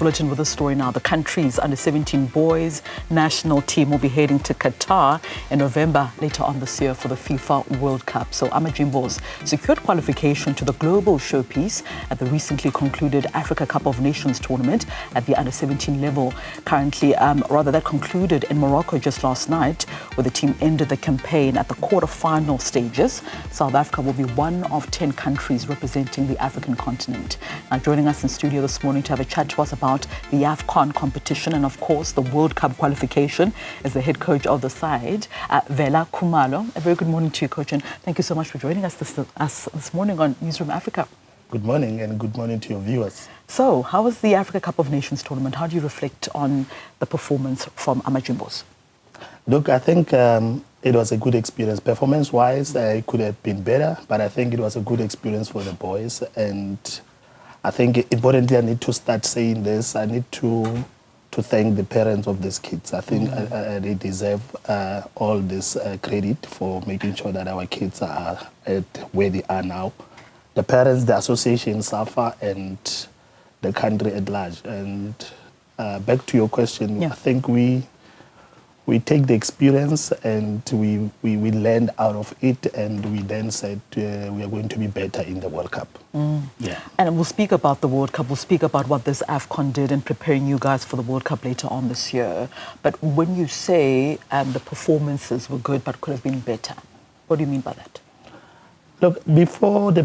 Bulletin with a story now. The country's under-17 boys national team will be heading to Qatar in November later on this year for the FIFA World Cup. So Amajimbos secured qualification to the global showpiece at the recently concluded Africa Cup of Nations tournament at the under-17 level. Currently, that concluded in Morocco just last night, where the team ended the campaign at the quarterfinal stages. South Africa will be one of 10 countries representing the African continent. Now, joining us in studio this morning to have a chat to us about the Afcon competition and, of course, the World Cup qualification is the head coach of the side, Vela Khumalo. A very good morning to you, coach, and thank you so much for joining us this morning on Newzroom Afrika. Good morning, and good morning to your viewers. So, how was the Africa Cup of Nations tournament? How do you reflect on the performance from Amajimbos? Look, I think it was a good experience. Performance-wise, it could have been better, but I think it was a good experience for the boys. And I think importantly, I need to start saying this. I need to thank the parents of these kids. I think they deserve all this credit for making sure that our kids are at where they are now. The parents, the association, SAFA, and the country at large. And back to your question, I think we take the experience and we learned out of it, and we then said we are going to be better in the World Cup. Yeah. And we'll speak about the World Cup. We'll speak about what this Afcon did in preparing you guys for the World Cup later on this year. But when you say the performances were good but could have been better, what do you mean by that? Look, before the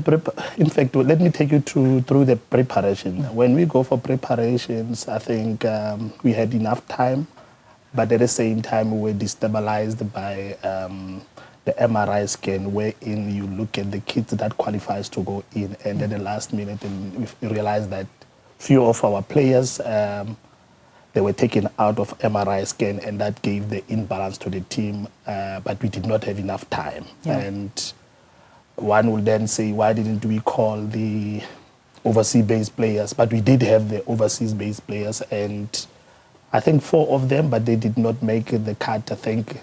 in fact, let me take you through the preparation. When we go for preparations, I think we had enough time. But at the same time, we were destabilized by the MRI scan, wherein you look at the kids that qualifies to go in, and at the last minute, and we realized that few of our players, they were taken out of MRI scan, and that gave the imbalance to the team, but we did not have enough time. Yeah. And one will then say, why didn't we call the overseas-based players? But we did have the overseas-based players, and I think 4 of them, but they did not make the cut. I think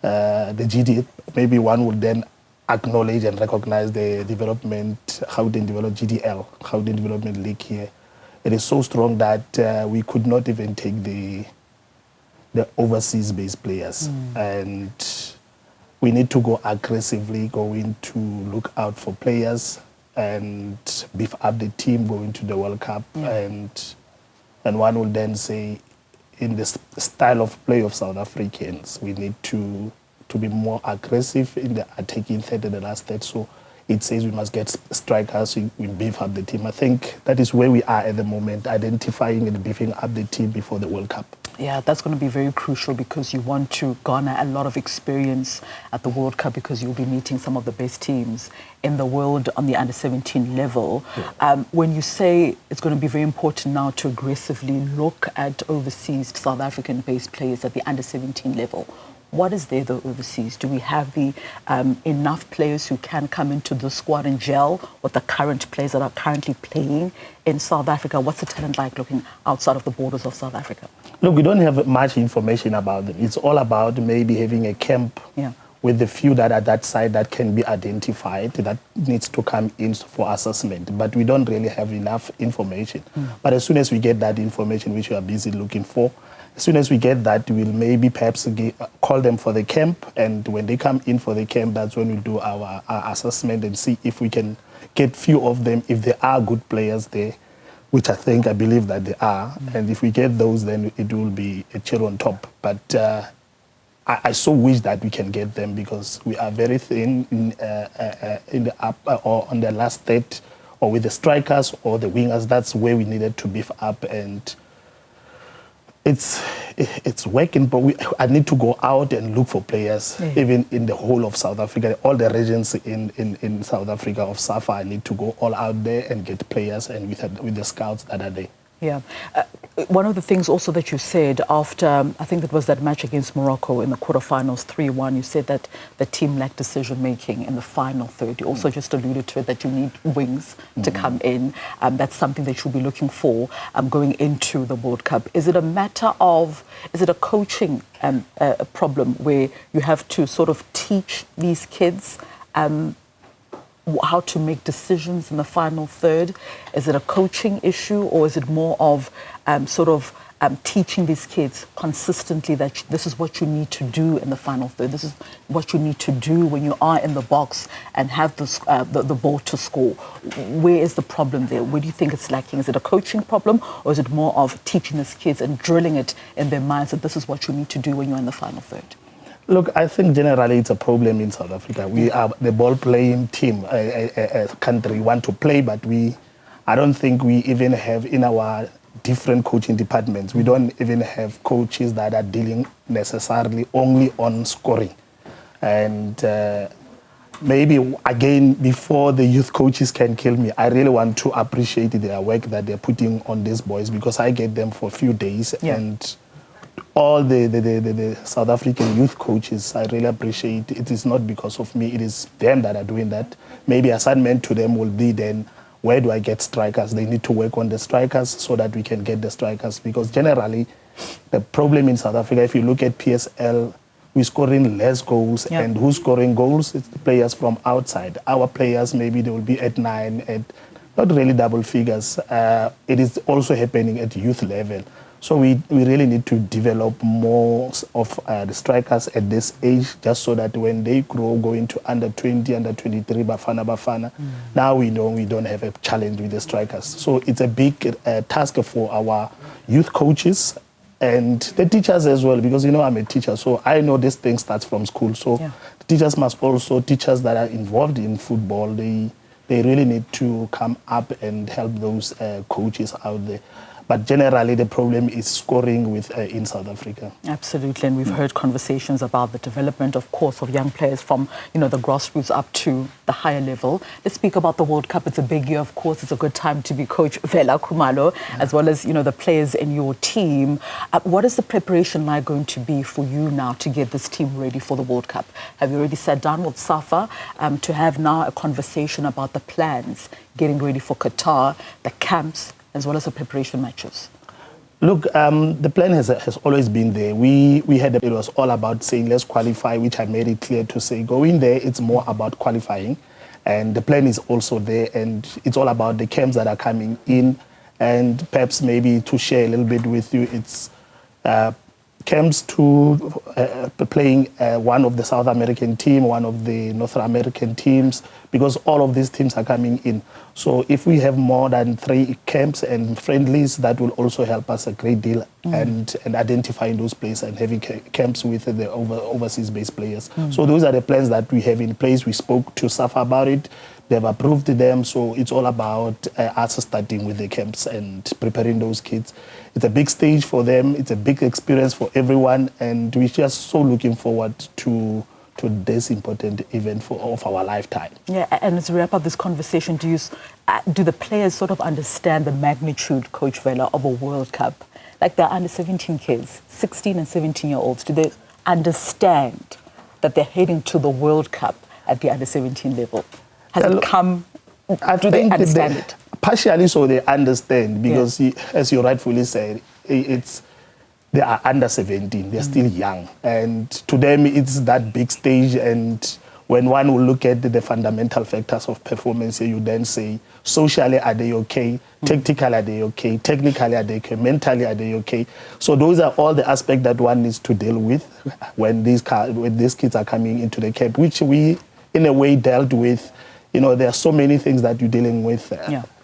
the GD, maybe one would then acknowledge and recognize the development, how they develop GDL, how they development league here. It is so strong that we could not even take the overseas-based players. And we need to go aggressively, going to look out for players and beef up the team going to the World Cup. And one will then say, in the style of play of South Africans, we need to be more aggressive in the attacking third and the last third. So it says we must get strikers, we beef up the team. I think that is where we are at the moment, identifying and beefing up the team before the World Cup. Yeah, that's going to be very crucial because you want to garner a lot of experience at the World Cup because you'll be meeting some of the best teams in the world on the under-17 level. When you say it's going to be very important now to aggressively look at overseas South African-based players at the under-17 level, what is there though overseas? Do we have the enough players who can come into the squad and gel with the current players that are currently playing in South Africa? What's the talent like looking outside of the borders of South Africa? Look, we don't have much information about them. It's all about maybe having a camp with the few that are that side that can be identified, that needs to come in for assessment. But we don't really have enough information. But as soon as we get that information, which we are busy looking for, as soon as we get that, we'll maybe perhaps call them for the camp. And when they come in for the camp, that's when we'll do our assessment and see if we can get few of them, if there are good players there, which I believe that they are. And if we get those, then it will be a cherry on top. But I so wish that we can get them because we are very thin in the up or on the last third, or with the strikers or the wingers. That's where we needed to beef up, and it's working. But I need to go out and look for players, even in the whole of South Africa, all the regions in South Africa of SAFA. I need to go all out there and get players, and with the scouts that are there. Yeah. One of the things also that you said after, I think it was that match against Morocco in the quarterfinals, 3-1, you said that the team lacked decision-making in the final third. You also just alluded to it, that you need wings to come in. That's something that you'll be looking for going into the World Cup. Is it a matter of, is it a coaching problem where you have to sort of teach these kids how to make decisions in the final third? Is it a coaching issue, or is it more of teaching these kids consistently that this is what you need to do in the final third? This is what you need to do when you are in the box and have the ball to score. Where is the problem there? Where do you think it's lacking? Is it a coaching problem, or is it more of teaching these kids and drilling it in their minds that this is what you need to do when you're in the final third? Look, I think generally it's a problem in South Africa. We are the ball-playing team, a country want to play, but I don't think we even have in our different coaching departments. We don't even have coaches that are dealing necessarily only on scoring. And maybe, again, before the youth coaches can kill me, I really want to appreciate their work that they're putting on these boys, because I get them for a few days. And all the South African youth coaches, I really appreciate it. It is not because of me, it is them that are doing that. Maybe assignment to them will be then, where do I get strikers? They need to work on the strikers so that we can get the strikers. Because generally, the problem in South Africa, if you look at PSL, we're scoring less goals. And who's scoring goals? It's the players from outside. Our players, maybe they will be at 9, at not really double figures. It is also happening at youth level. So we really need to develop more of the strikers at this age, just so that when they grow, going to under 20, under 23, Bafana, now we know we don't have a challenge with the strikers. So it's a big task for our youth coaches and the teachers as well, because, you know, I'm a teacher, so I know this thing starts from school. So the teachers must also, teachers that are involved in football, they really need to come up and help those coaches out there. But generally, the problem is scoring in South Africa. Absolutely, and we've heard conversations about the development, of course, of young players from, you know, the grassroots up to the higher level. Let's speak about the World Cup. It's a big year, of course. It's a good time to be Coach Vela Khumalo, as well as, you know, the players in your team. What is the preparation like going to be for you now to get this team ready for the World Cup? Have you already sat down with Safa to have now a conversation about the plans, getting ready for Qatar, the camps, as well as the preparation matches? Look, the plan has always been there. It was all about saying let's qualify, which I made it clear to say going there, it's more about qualifying. And the plan is also there, and it's all about the camps that are coming in. And perhaps maybe to share a little bit with you, it's camps to playing one of the South American team, one of the North American teams, because all of these teams are coming in. So if we have more than 3 camps and friendlies, that will also help us a great deal and identifying those players and having camps with the overseas-based players. So those are the plans that we have in place. We spoke to Safa about it. They've approved them. So it's all about us starting with the camps and preparing those kids. It's a big stage for them. It's a big experience for everyone. And we're just so looking forward to this important event of our lifetime. Yeah, and to wrap up this conversation, do the players sort of understand the magnitude, Coach Vela, of a World Cup? Like the under 17 kids, 16 and 17-year-olds, do they understand that they're heading to the World Cup at the under 17 level? Has it come? Do they understand it? Partially so they understand, because as you rightfully said, they are under 17, they're still young. And to them, it's that big stage. And when one will look at the fundamental factors of performance, you then say, socially, are they okay? Tactically, are they okay? Technically, are they okay? Mentally, are they okay? So those are all the aspects that one needs to deal with when these kids are coming into the camp, which we, in a way, dealt with. You know, there are so many things that you're dealing with.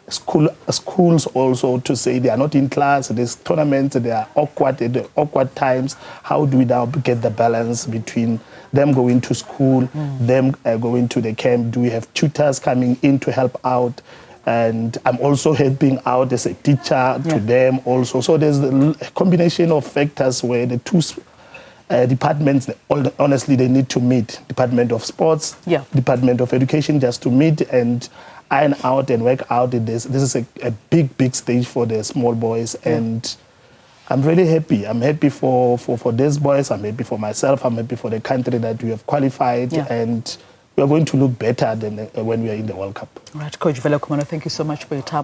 Schools also, to say they are not in class, there's tournaments, they are awkward at the awkward times. How do we now get the balance between them going to school, them going to the camp? Do we have tutors coming in to help out? And I'm also helping out as a teacher to them also. So there's a combination of factors where the two departments, honestly, they need to meet. Department of Sports, Department of Education, just to meet and iron out and work out this. This is a big stage for the small boys, and I'm really happy. I'm happy for these boys. I'm happy for myself. I'm happy for the country that we have qualified, and we are going to look better than when we are in the World Cup. Right, Coach Vela Khumalo, thank you so much for your time.